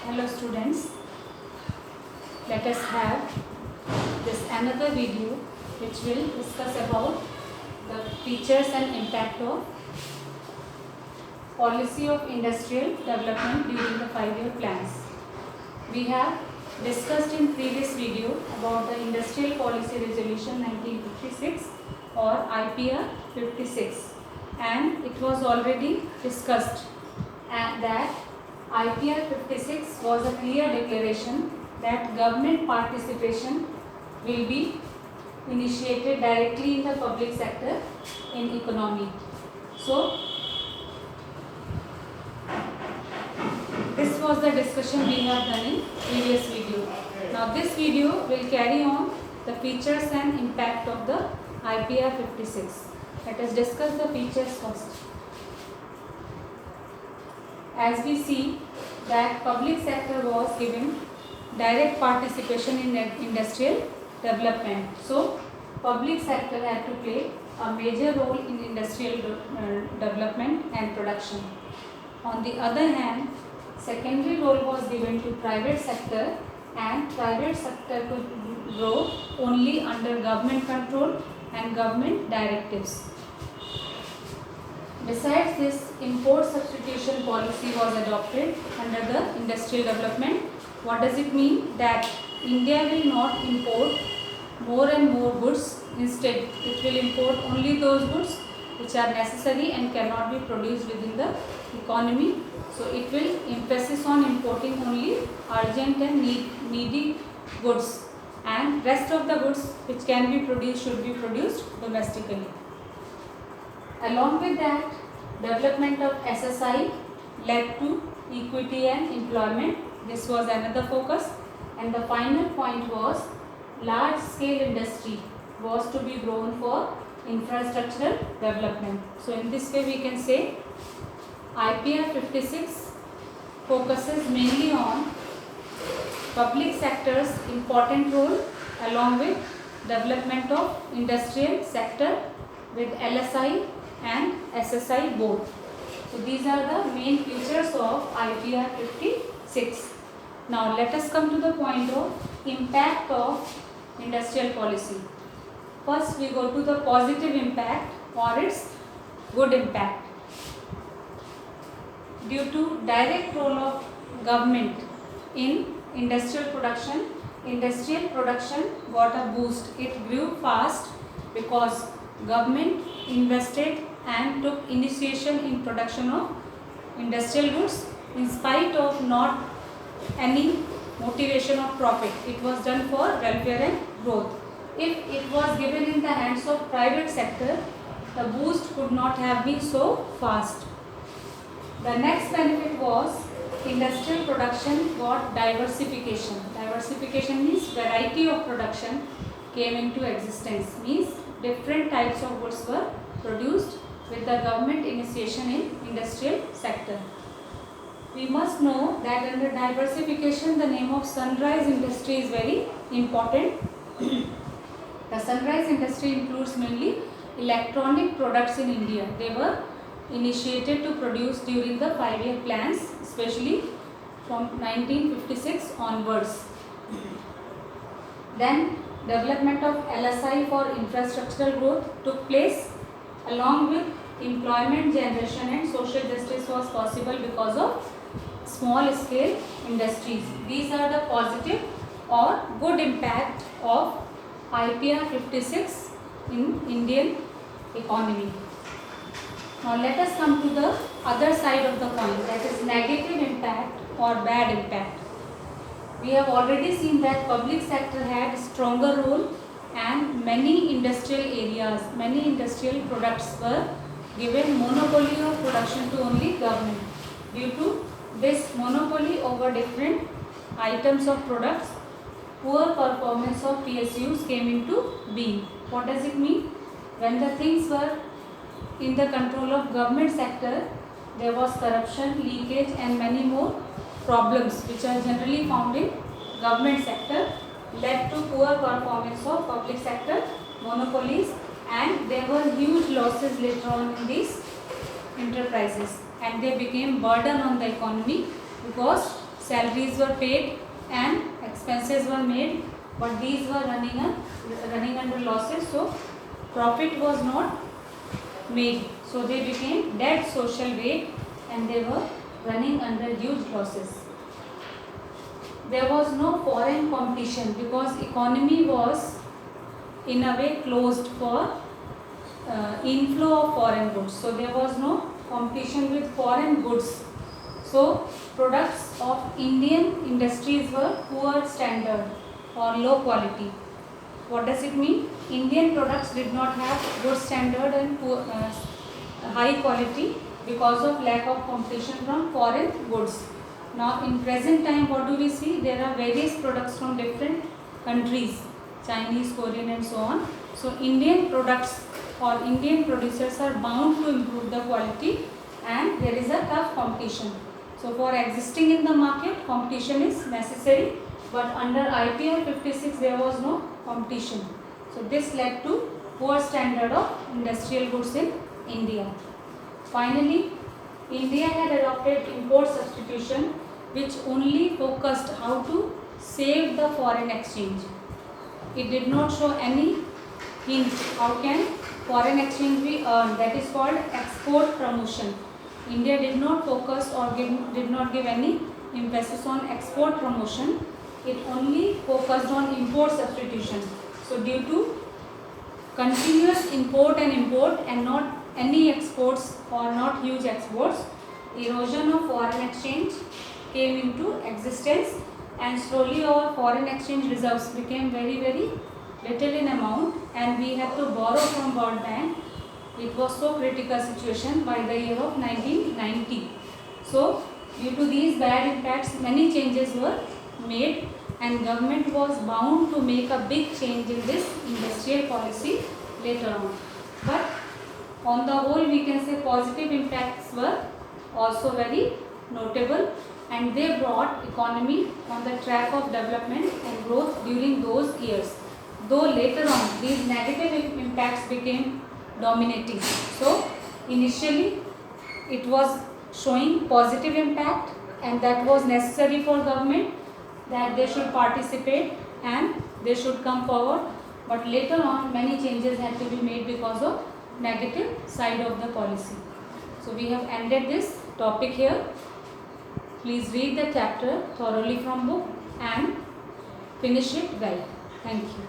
Hello students, let us have this another video which will discuss about the features and impact of policy of industrial development during the 5-year plans. We have discussed in previous video about the Industrial Policy Resolution 1956 or IPR 56, and it was already discussed that IPR 56 was a clear declaration that government participation will be initiated directly in the public sector in economy. So, this was the discussion we have done in previous video. Now, this video will carry on the features and impact of the IPR 56. Let us discuss the features first. As we see that public sector was given direct participation in industrial development. So, public sector had to play a major role in industrial development and production. On the other hand, secondary role was given to private sector, and private sector could grow only under government control and government directives. Besides this, import substitution policy was adopted under the industrial development. What does it mean? That India will not import more and more goods. Instead, it will import only those goods which are necessary and cannot be produced within the economy. So, it will emphasis on importing only urgent and needy goods, and rest of the goods which can be produced should be produced domestically. Along with that, development of SSI led to equity and employment. This was another focus, and the final point was large scale industry was to be grown for infrastructural development. So, in this way we can say IPR 56 focuses mainly on public sector's important role along with development of industrial sector with LSI and SSI both. So, these are the main features of IPR 56. Now, let us come to the point of impact of industrial policy. First, we go to the positive impact or its good impact. Due to direct role of government in industrial production got a boost. It grew fast because government invested and took initiation in production of industrial goods in spite of not any motivation of profit. It was done for welfare and growth. If it was given in the hands of private sector, the boost could not have been so fast. The next benefit was industrial production got diversification. Diversification means variety of production came into existence, means different types of goods were produced with the government initiation in industrial sector. We must know that under diversification the name of sunrise industry is very important. The sunrise industry includes mainly electronic products in India. They were initiated to produce during the 5-year plans, especially from 1956 onwards. Then development of LSI for infrastructural growth took place, along with employment generation and social justice was possible because of small scale industries. These are the positive or good impact of IPR 56 in Indian economy. Now, let us come to the other side of the coin, that is negative impact or bad impact. We have already seen that public sector had stronger role and many industrial areas, many industrial products were given monopoly of production to only government. Due to this monopoly over different items of products, poor performance of PSUs came into being. What does it mean? When the things were in the control of government sector, there was corruption, leakage and many more problems which are generally found in government sector, led to poor performance of public sector monopolies, and there were huge losses later on in these enterprises, and they became burden on the economy because salaries were paid and expenses were made, but these were running under losses, so profit was not made. So they became dead social weight and they were running under huge losses. There was no foreign competition because economy was in a way closed for inflow of foreign goods. So there was no competition with foreign goods. So products of Indian industries were poor standard or low quality. What does it mean? Indian products did not have good standard and poor, high quality because of lack of competition from foreign goods. Now in present time, what do we see? There are various products from different countries, Chinese, Korean and so on. So Indian products or Indian producers are bound to improve the quality and there is a tough competition. So for existing in the market, competition is necessary, but under IPR 56 there was no competition. So this led to poor standard of industrial goods in India. Finally, India had adopted import substitution, which only focused how to save the foreign exchange. It did not show any hint how can foreign exchange be earned. That is called export promotion. India did not focus or did not give any emphasis on export promotion. It only focused on import substitution. So due to continuous import and not any exports or not huge exports, erosion of foreign exchange came into existence and slowly our foreign exchange reserves became very little in amount and we had to borrow from World Bank. It was so critical situation by the year of 1990. So due to these bad impacts, many changes were made and government was bound to make a big change in this industrial policy later on. But on the whole, we can say positive impacts were also very notable and they brought economy on the track of development and growth during those years. Though later on these negative impacts became dominating. So initially it was showing positive impact and that was necessary for government that they should participate and they should come forward, but later on many changes had to be made because of negative side of the policy. So we have ended this topic here. Please read the chapter thoroughly from book and finish it well. Thank you.